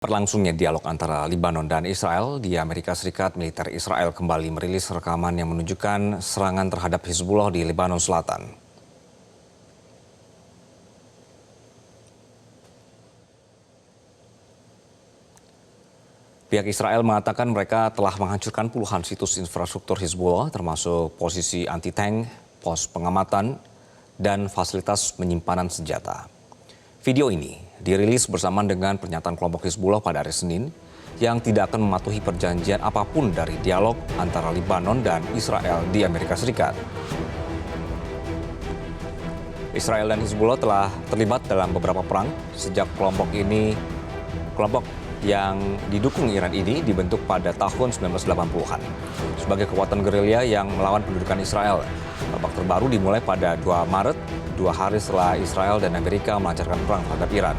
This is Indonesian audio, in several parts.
Berlangsungnya dialog antara Lebanon dan Israel, di Amerika Serikat, militer Israel kembali merilis rekaman yang menunjukkan serangan terhadap Hizbullah di Lebanon Selatan. Pihak Israel mengatakan mereka telah menghancurkan puluhan situs infrastruktur Hizbullah, termasuk posisi anti-tank, pos pengamatan, dan fasilitas penyimpanan senjata. Video ini dirilis bersamaan dengan pernyataan kelompok Hizbullah pada hari Senin yang tidak akan mematuhi perjanjian apapun dari dialog antara Lebanon dan Israel di Amerika Serikat. Israel dan Hizbullah telah terlibat dalam beberapa perang sejak kelompok yang didukung Iran ini dibentuk pada tahun 1980-an sebagai kekuatan gerilya yang melawan pendudukan Israel. Babak terbaru dimulai pada 2 Maret, 2 hari setelah Israel dan Amerika melancarkan perang terhadap Iran.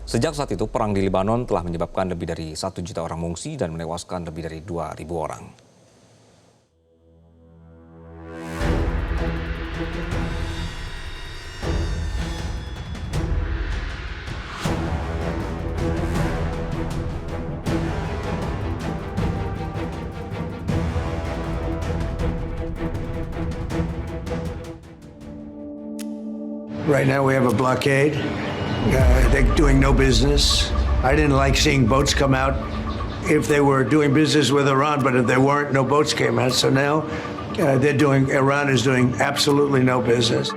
Sejak saat itu, perang di Lebanon telah menyebabkan lebih dari 1 juta orang mengungsi dan menewaskan lebih dari 2.000 orang. Right now we have a blockade. They're doing no business. I didn't like seeing boats come out if they were doing business with Iran, but if they weren't, no boats came out. So now Iran is doing absolutely no business.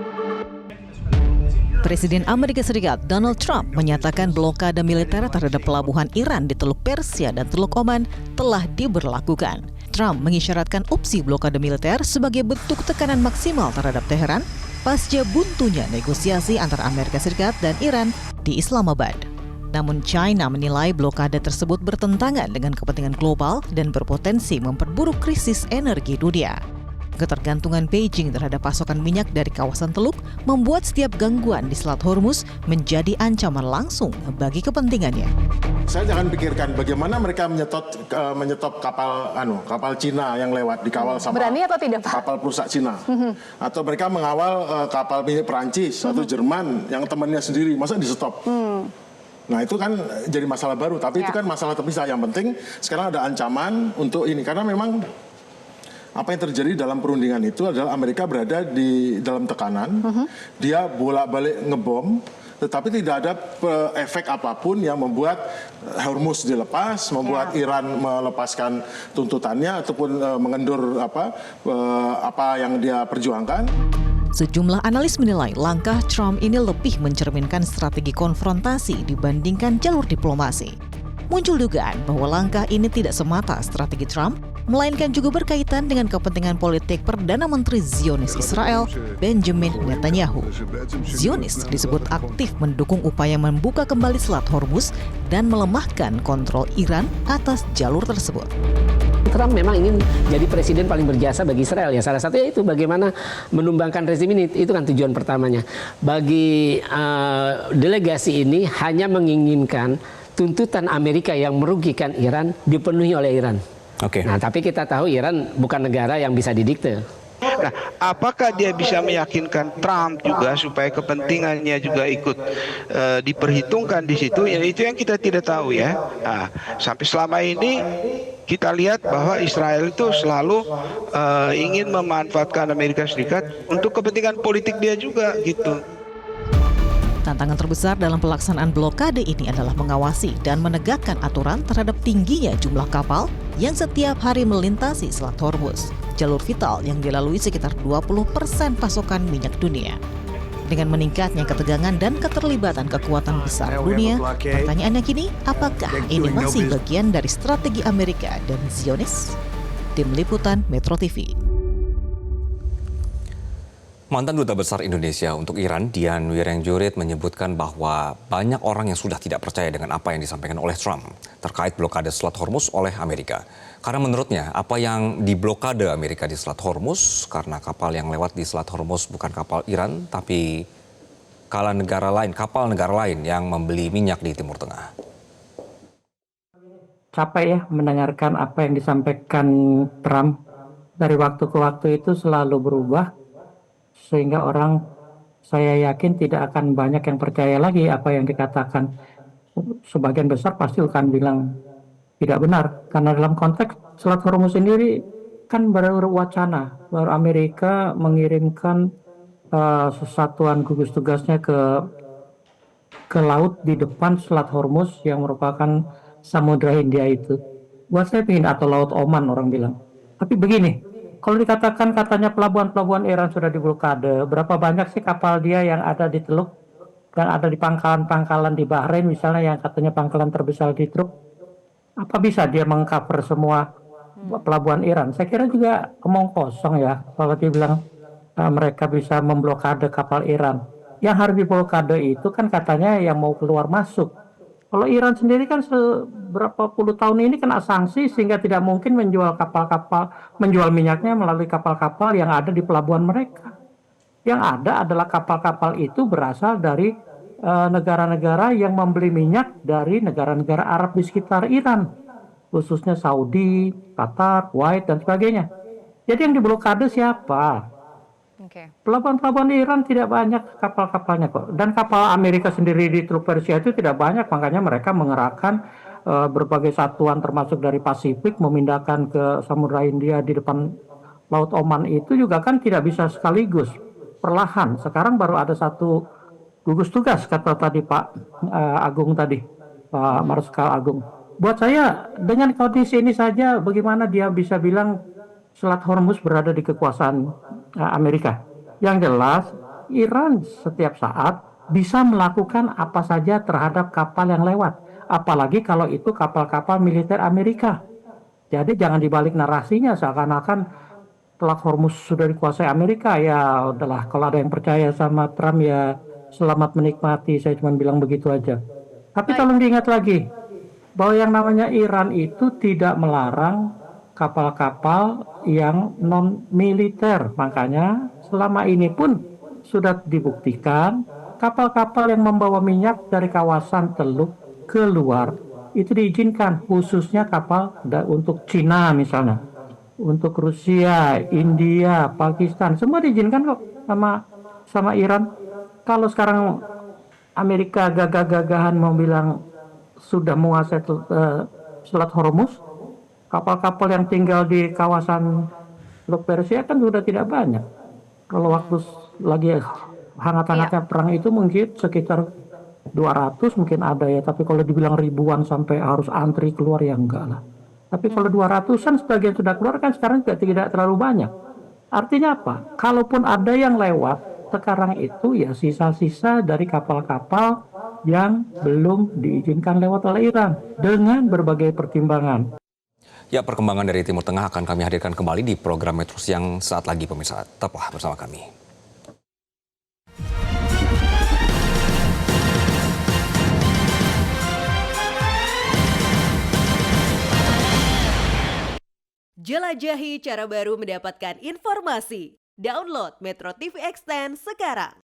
Presiden Amerika Serikat Donald Trump menyatakan blokade militer terhadap pelabuhan Iran di Teluk Persia dan Teluk Oman telah diberlakukan. Trump mengisyaratkan opsi blokade militer sebagai bentuk tekanan maksimal terhadap Teheran pasca buntunya negosiasi antara Amerika Serikat dan Iran di Islamabad. Namun China menilai blokade tersebut bertentangan dengan kepentingan global dan berpotensi memperburuk krisis energi dunia. Ketergantungan Beijing terhadap pasokan minyak dari kawasan Teluk membuat setiap gangguan di Selat Hormuz menjadi ancaman langsung bagi kepentingannya. Saya jangan pikirkan bagaimana mereka menyetop kapal Cina yang lewat dikawal sama berani atau tidak, Pak? Kapal perusak Cina. Atau mereka mengawal kapal milik Perancis atau Jerman yang temannya sendiri, masa di stop? Nah itu kan jadi masalah baru, tapi itu kan masalah terpisah. Yang penting sekarang ada ancaman untuk ini, karena memang apa yang terjadi dalam perundingan itu adalah Amerika berada di dalam tekanan, dia bolak-balik ngebom, tetapi tidak ada efek apapun yang membuat Hormuz dilepas, membuat Iran melepaskan tuntutannya ataupun mengendur apa yang dia perjuangkan. Sejumlah analis menilai langkah Trump ini lebih mencerminkan strategi konfrontasi dibandingkan jalur diplomasi. Muncul dugaan bahwa langkah ini tidak semata strategi Trump, melainkan juga berkaitan dengan kepentingan politik Perdana Menteri Zionis Israel, Benjamin Netanyahu. Zionis disebut aktif mendukung upaya membuka kembali Selat Hormuz dan melemahkan kontrol Iran atas jalur tersebut. Trump memang ingin jadi presiden paling berjasa bagi Israel. Ya, salah satunya itu bagaimana menumbangkan rezim ini, itu kan tujuan pertamanya. Bagi delegasi ini hanya menginginkan tuntutan Amerika yang merugikan Iran dipenuhi oleh Iran. Nah, tapi kita tahu Iran bukan negara yang bisa didikte. Nah, apakah dia bisa meyakinkan Trump juga supaya kepentingannya juga ikut diperhitungkan di situ? Ya, itu yang kita tidak tahu ya. Nah, sampai selama ini kita lihat bahwa Israel itu selalu ingin memanfaatkan Amerika Serikat untuk kepentingan politik dia juga gitu. Tantangan terbesar dalam pelaksanaan blokade ini adalah mengawasi dan menegakkan aturan terhadap tingginya jumlah kapal yang setiap hari melintasi Selat Hormuz, jalur vital yang dilalui sekitar 20% pasokan minyak dunia. Dengan meningkatnya ketegangan dan keterlibatan kekuatan besar dunia, pertanyaannya kini, apakah ini masih bagian dari strategi Amerika dan Zionis? Tim Liputan Metro TV. Mantan Duta Besar Indonesia untuk Iran, Dian Wirenjurit, menyebutkan bahwa banyak orang yang sudah tidak percaya dengan apa yang disampaikan oleh Trump terkait blokade Selat Hormuz oleh Amerika. Karena menurutnya, apa yang diblokade Amerika di Selat Hormuz karena kapal yang lewat di Selat Hormuz bukan kapal Iran, tapi kapal negara lain yang membeli minyak di Timur Tengah. Capek ya mendengarkan apa yang disampaikan Trump. Dari waktu ke waktu itu selalu berubah. Sehingga orang, saya yakin tidak akan banyak yang percaya lagi apa yang dikatakan. sebagian besar pasti akan bilang tidak benar. Karena dalam konteks Selat Hormuz sendiri kan baru wacana, baru Amerika mengirimkan satuan gugus tugasnya ke laut di depan Selat Hormuz yang merupakan Samudra Hindia itu. Buat saya ingin atau Laut Oman orang bilang. Tapi begini, kalau dikatakan katanya pelabuhan-pelabuhan Iran sudah diblokade, berapa banyak sih kapal dia yang ada di Teluk, yang ada di pangkalan-pangkalan di Bahrain misalnya yang katanya pangkalan terbesar di Truk? Apa bisa dia mengcover semua pelabuhan Iran? Saya kira juga omong kosong ya kalau dia bilang mereka bisa memblokade kapal Iran. Yang harus diblokade itu kan katanya yang mau keluar masuk. Kalau Iran sendiri kan seberapa puluh tahun ini kena sanksi sehingga tidak mungkin menjual menjual minyaknya melalui kapal-kapal yang ada di pelabuhan mereka. Yang ada adalah kapal-kapal itu berasal dari negara-negara yang membeli minyak dari negara-negara Arab di sekitar Iran, khususnya Saudi, Qatar, Kuwait dan sebagainya. Jadi yang diblokade siapa? Pelabuhan-pelabuhan Iran tidak banyak kapal-kapalnya kok. Dan kapal Amerika sendiri di Teluk Persia itu tidak banyak, makanya mereka mengerahkan berbagai satuan termasuk dari Pasifik memindahkan ke Samudra Hindia di depan Laut Oman itu juga kan tidak bisa sekaligus, perlahan. Sekarang baru ada satu gugus tugas kata tadi Pak Agung tadi, Pak Marskal Agung. Buat saya dengan kondisi ini saja bagaimana dia bisa bilang Selat Hormuz berada di kekuasaan Amerika. Yang jelas, Iran setiap saat bisa melakukan apa saja terhadap kapal yang lewat. Apalagi kalau itu kapal-kapal militer Amerika. Jadi jangan dibalik narasinya seakan-akan Selat Hormuz sudah dikuasai Amerika. Ya udahlah, kalau ada yang percaya sama Trump ya selamat menikmati. Saya cuma bilang begitu aja. Tapi tolong diingat lagi bahwa yang namanya Iran itu tidak melarang kapal-kapal yang non-militer. Makanya selama ini pun sudah dibuktikan kapal-kapal yang membawa minyak dari kawasan Teluk keluar itu diizinkan, khususnya kapal untuk Cina misalnya, untuk Rusia, India, Pakistan, semua diizinkan kok sama Iran. Kalau sekarang Amerika gagah-gagahan mau bilang sudah menguasai Selat Hormuz, kapal-kapal yang tinggal di kawasan Teluk Persia kan sudah tidak banyak. Kalau waktu lagi hangat-hangatnya perang itu mungkin sekitar 200 mungkin ada ya. Tapi kalau dibilang ribuan sampai harus antri keluar ya enggak lah. Tapi kalau 200-an sebagian sudah keluar kan sekarang juga tidak terlalu banyak. Artinya apa? Kalaupun ada yang lewat sekarang itu ya sisa-sisa dari kapal-kapal yang belum diizinkan lewat oleh Iran dengan berbagai pertimbangan. Ya, perkembangan dari Timur Tengah akan kami hadirkan kembali di program Metro Siang saat lagi pemirsa. Tetaplah bersama kami. Jelajahi cara baru mendapatkan informasi. Download Metro TV Extend sekarang.